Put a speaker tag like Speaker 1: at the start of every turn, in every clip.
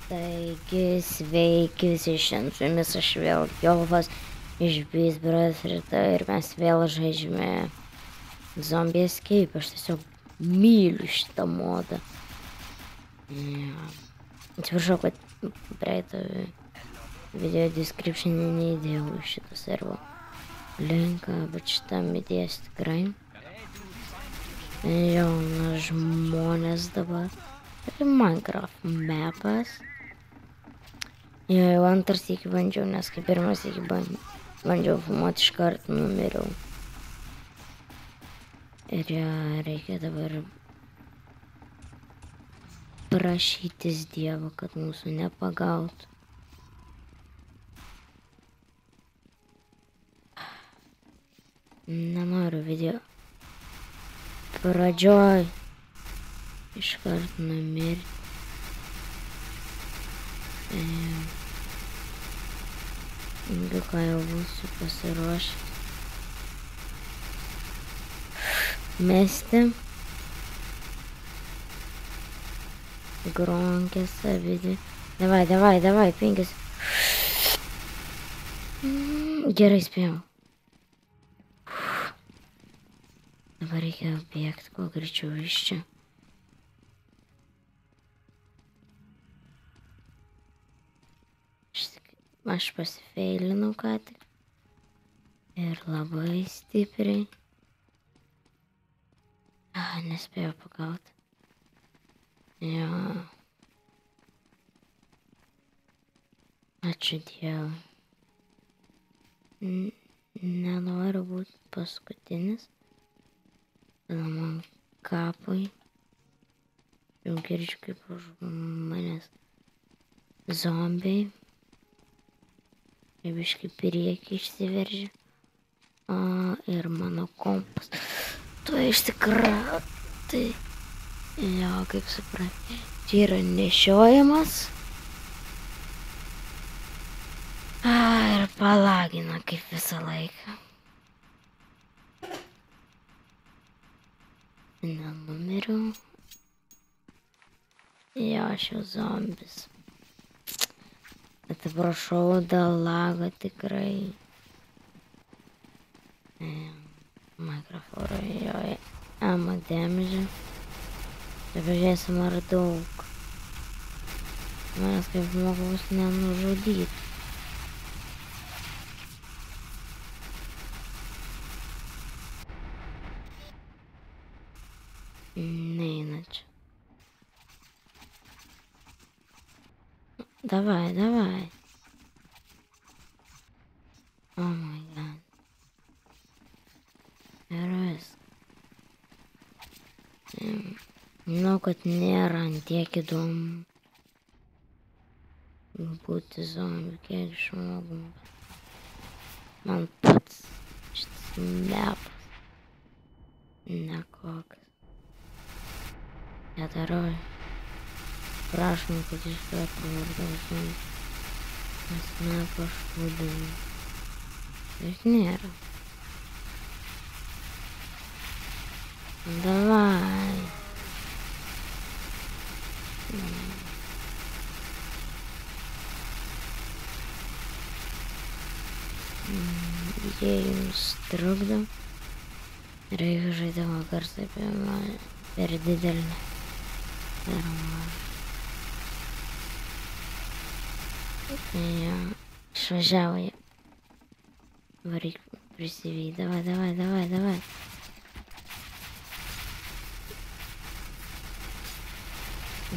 Speaker 1: Taigi, sveiki visi, šiandien su jumis aš vėl Jovas iš Beast Brothers ir mes vėl žaidžiame Zombie Escape. Aš tiesiog myliu šitą modą. Atsiprašau, kad praeitą video description neįdėjau šitą servo linką, bet šitam įdėjęs tikrai. Jaunas žmonės dabar. Tai Minecraft mapas. Jau antras iki bandžiau, nes kaip pirmas iki bandžiau filmuoti, iš karto numiriau. Ir reikia dabar prašytis Dievo, kad mūsų nepagautų. Nenoriu video pradžioj iš karto numirti. Jeigu ką jau būsiu pasiruošęs mesti gronkės avidį. Davai, 5. Gerai spėjau. Dabar reikia bėgti kuo greičiau iš čia. Aš pasifeilinau ką tik. Ir labai stipriai. Nespėjau pagauti. Jo. Ačiū Dievui. Nenoriu būti paskutinis. Tada man kapui. Jau girdžiu kaip už manęs zombiai. Biškai priekį išsiveržė. Ir mano kompas. Tu išsikrau. Tai jo, kaip supranti. Čia yra nešiojamas. Ir palagina kaip visą laiką. Nenumiriau. Jo, aš jau zombis. Atsiprašau dėl lago tikrai. Mikrofonoje ammo damage. Pažiūrėsim ar daug. Manęs kaip žmogaus nenužudyti. Neina čia. Давай. Oh my god. Ir viskas. Žinau, kad nėra tiek įdomu būti zombiu, kiek žmogum. Man pats šitas mepas nekoks. Nedarau. Prašom, kad iš karto vardausiu, nes nepaškūdinu. Bet nėra. Davai. Jie jums trukdo. Reikia žaidimo garsą apie mane per didelį. Per mažą. Jo, išvažiavo jie. Varyk prisivyj, davai.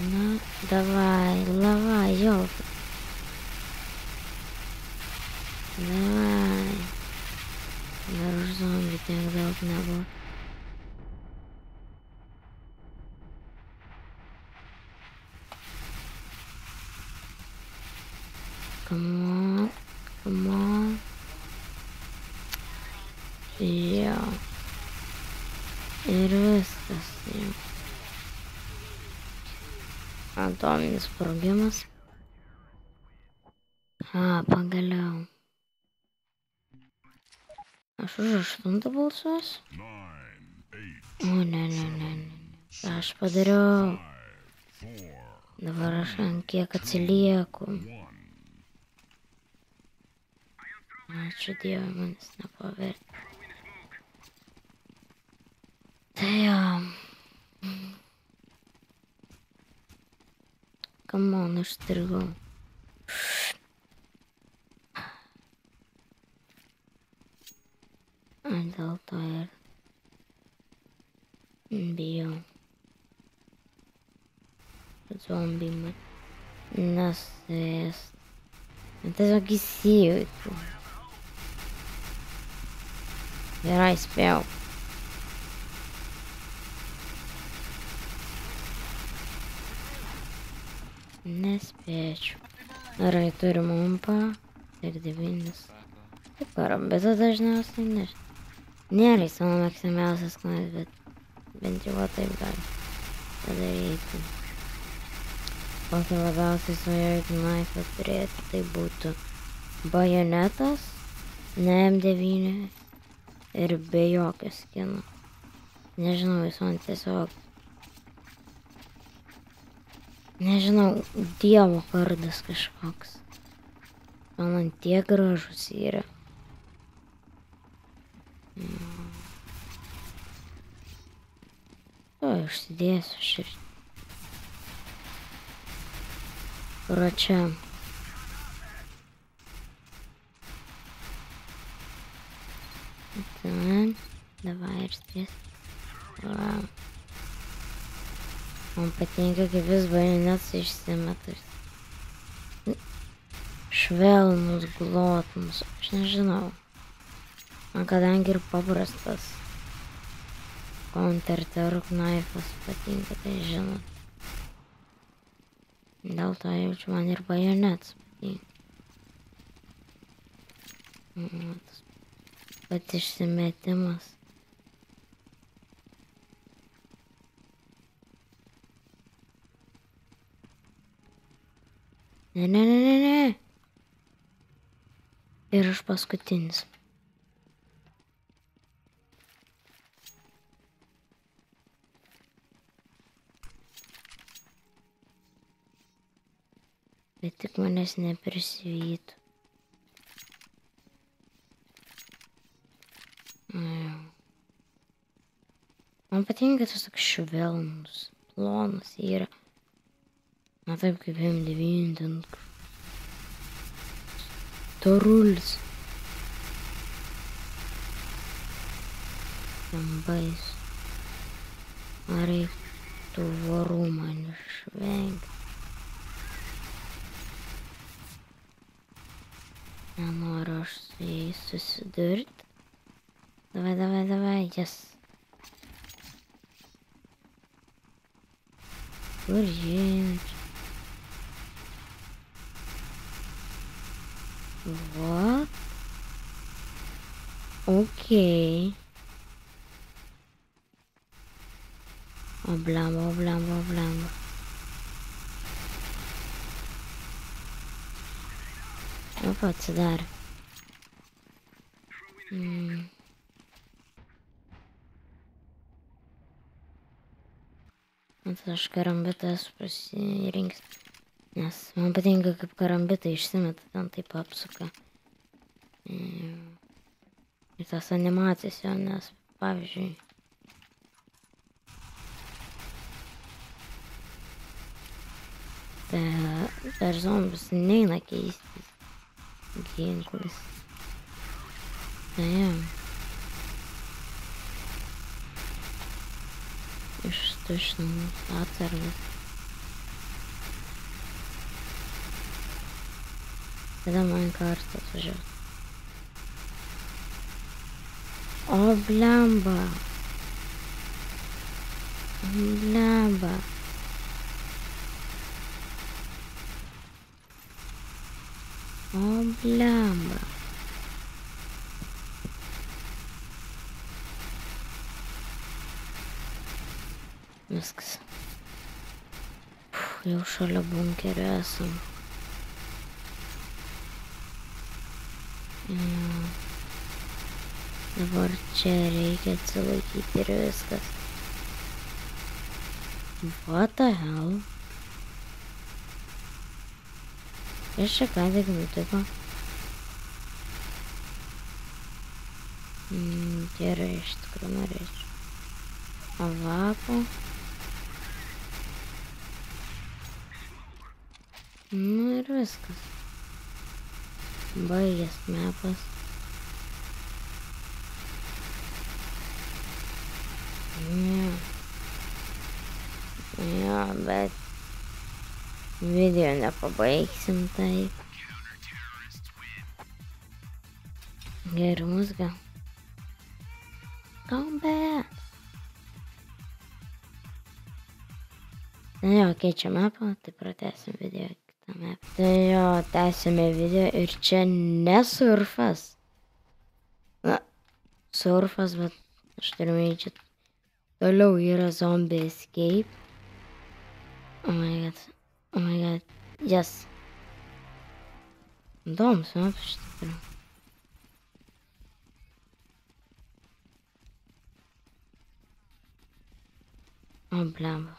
Speaker 1: Na, davai, jau. Davai. Dar už zombį tiek daug nebuvo. Come on. Jo. Ir viskas jau. Atominis sprogimas. Pagaliau. Aš už 8 balsuosiu. O, ne. Aš padariau. Dabar aš ant kiek atsilieku. Ačiū Dievui, manis nepavertė. Tai jo. Come on, aš strigau. Dėl to ir bijau. Zombiai man nesuės. Tiesiog įsijaučiu. Gerai, spėjau. Nespėčiau. Gerai, turiu mumpą. Ir 9. Taip, karambitą dažniausiai nežinau. Nėra jis mano mėgstamiausias knas, bet bent jau taip gali padaryti. Kokį labiausiai svajoju knaifą turėti, tai būtų bajonetas, ne M9 ir be jokio skino. Nežinau, jis man tiesiog... Nežinau, dievo kardas kažkoks. Man tiek gražus yra. O, užsidėsiu širdį. Kur čia? Ten. Davai ir spės. Wow. Man patinka, kaip vis bajonetas išsimeta. Švelnus, glotnus. Aš nežinau. Man kadangi ir paprastas Counter-Terror knaifas patinka, tai žinot. Dėl to jaučiu, man ir bajonetas patinka. Tas pat išsimetimas. Ne. Ir aš paskutinis. Bet tik manęs neprisivytų. Man patinka tas toks švelnus, plonas yra. Na taip kaip M9 ten storulis. Ten baisu. Ar reiktų vorų man išvengti. Nenoriu aš su jais susidurti. Davai, jas. Kur žinai? What? Okay. O blemba. Opa, atsidarė. Aš karambitas pasirinksiu. Nes man patinka, kaip karambitai išsimeta, ten taip apsuka. Ir tas animacijas jo, nes, pavyzdžiui, per zombius neina keistis ginklas. Tai ištuštinau atsargas. Tada man kartą atvažiuot. O blemba. Viskas. Jau šalia bunkerio esam. Dabar čia reikia atsilaikyti ir viskas. What the hell? Kas čia ką tik nutiko? Gerai, iš tikrųjų norėčiau. Avapo. Nu ir viskas. Baigęs mepas. Ne. Jo, bet video nepabaigsim taip. Gerai, muzika. Come back. Na jo, keičiam mapą, tai pratęsim video kitą mapą. Tai jo, tęsime video ir čia ne surfas. Na, surfas, bet aš turiu minėti, čia toliau yra zombie escape. Oh my god, yes. Įdomus mapas iš tikrųjų. O, blemba.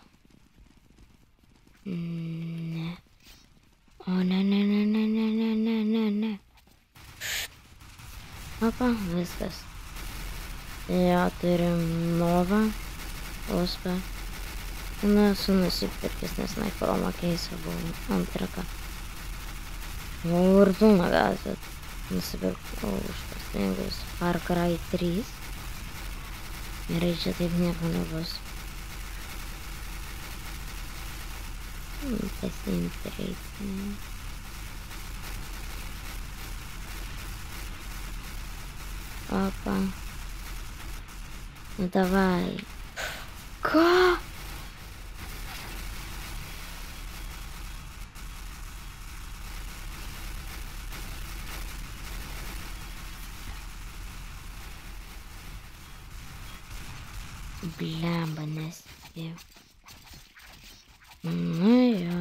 Speaker 1: Ne. O, ne. Opa, viskas. Jo, turim novą. Ospę. Na, esu nusipirkęs, nes Naipromo keisą buvo antrą. O, Vartūną gazet. Nusipirkau už tas pinigus Far Cry 3. Gerai, čia taip nieko nebus. Pasiimti reikia. Opa. Nu davai. Ką? Blemba, nespėjau. Nu jo.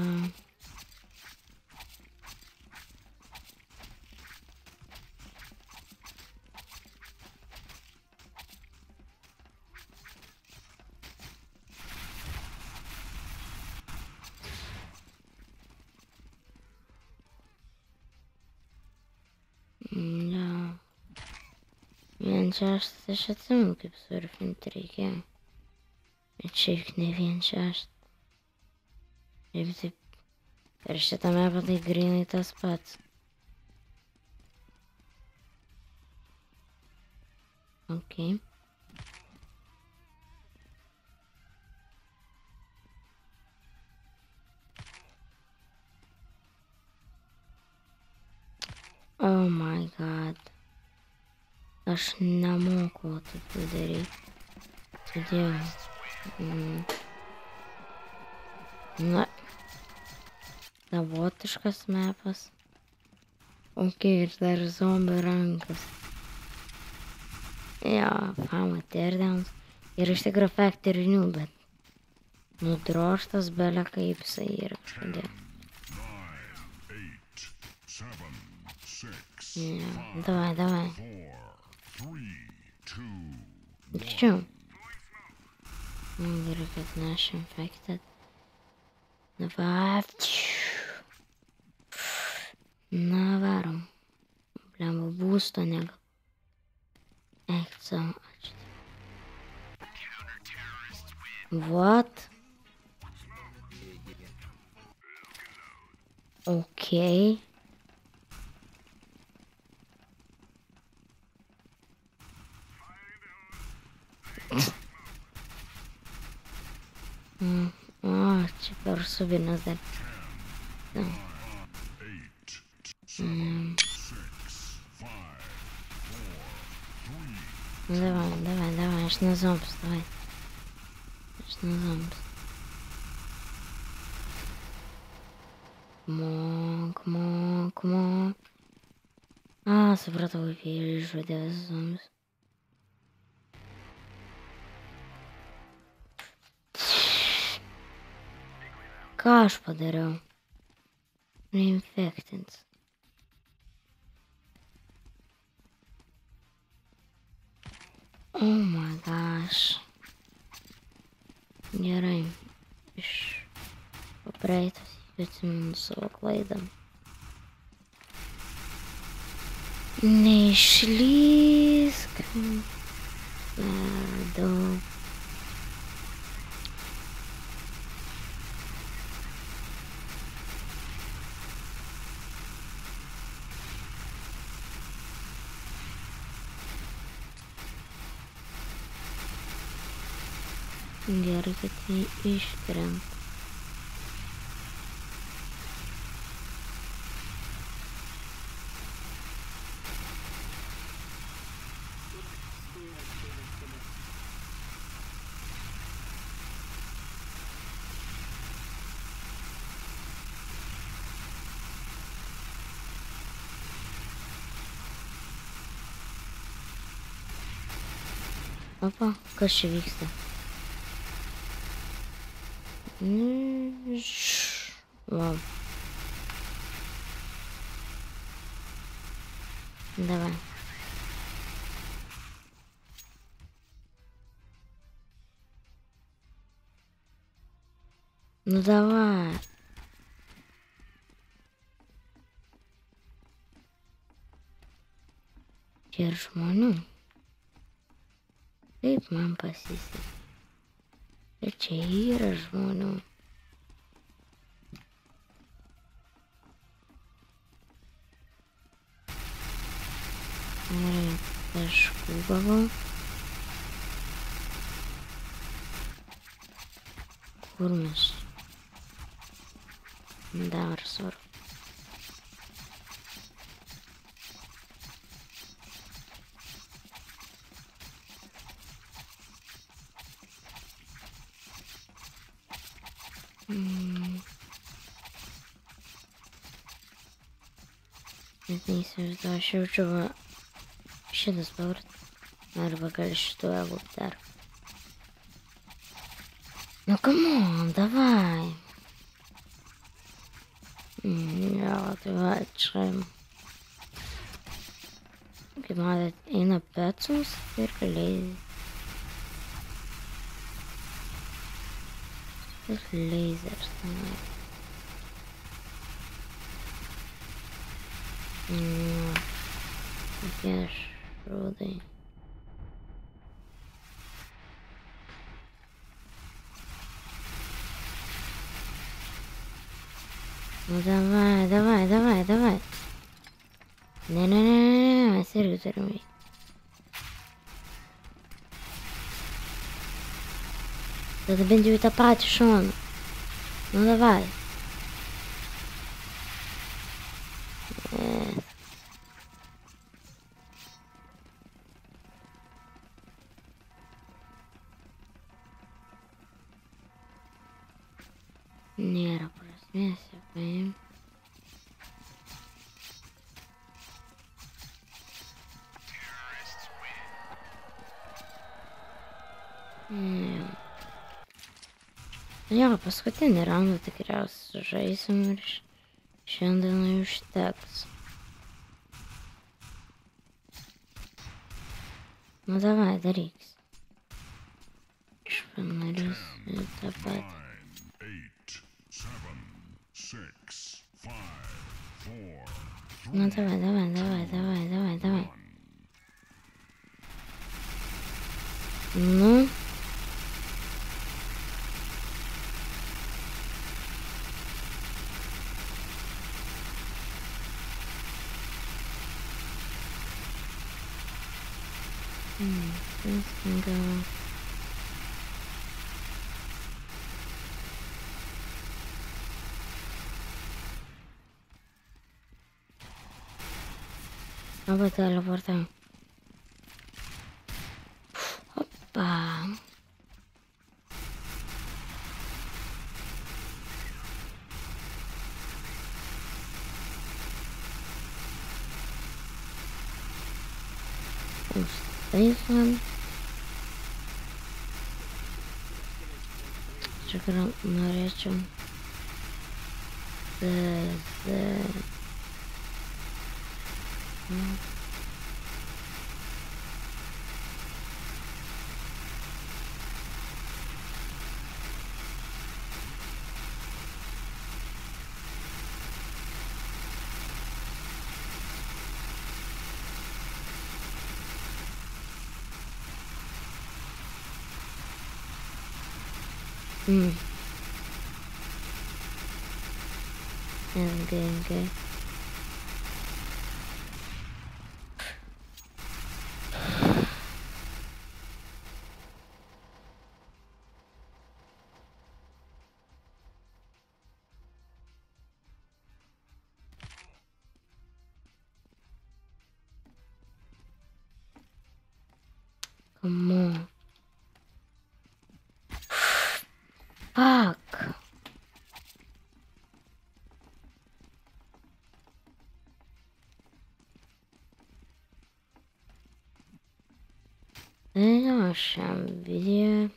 Speaker 1: Jo. 1.6 aš atsimenu, kaip surfinti reikėjo. Bet šiaip ne 1.6. Šiaip taip, per šitą mapą tai grinai tas pats. Ok. Oh my god. Aš nemoku tokių daryti. Todėl. Na. Savotiškas mapas. Ok, ir dar zombių rankas. Jo, fama teardowns. Ir iš tikrųjų Factory New, bet nudroštas belė kaip jisai yra kažkodėl. Jo, davai. Greičiau. Gerai, kad ne aš infected. Davai. Na, varom. Blemba, būsto negal. Eik savo, ačiū. What? Okay. O, čia per subinas dar. Давай, aš на зомбс, давай. Aš на зомбс. Come on. A, supratau, kaip jie išžudė visus zombius. Ką aš padariau? Reinfectins. Oh my gosh. Gerai. Iš papraeitos atsimenu savo klaidą. Neišlysk. Daug. Gerai, kad jį iškrenta. Opa, kas čia vyksta? Wow. Давай. Ну давай. Čia ir žmonių. Kaip man pasisekė. Ir čia yra žmonių. Gerai, taškų gavau. Kur mes? Dar svarbu. Net neįsivaizduoju, aš jaučiu va šitas pavart. Arba gal šituo būt dar. Ну камон, давай. Jo, tai va, čia. Kaip matėt, eina pecus ir galiai. Ir lasers. Tokie šrūdai. Nu davai, davai, davai, davai. Ne, mes irgi turim veikti. Tada bent jau į tą patį šoną. Nu davai. Nėra prasmės jau paimti. Jo, paskutinį raundą tikriausiai žaisim ir šiandienai užteks. Nu davai, daryks. Išpanarysiu tą patį. Ну давай, давай, давай, давай, давай, давай. Ну. Оба телепорта. Опа. Užtaisam. Čia gal norėčiau. Ilgai. Come on. Fuck. Nu, šiam video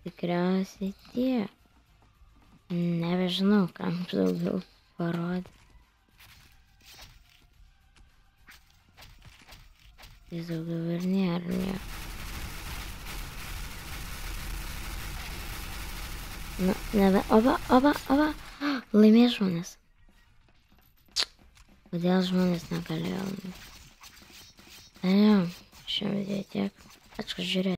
Speaker 1: tikriausiai tiek. Nebežinau, kam daugiau parodyti. Jis daugiau ir nėra nieko. Nu, nebe, oba. Laimės žmonės. Kodėl žmonės negalėjo laimėti? Ne, šiam video tiek. Ačiū, kad žiūrėjote.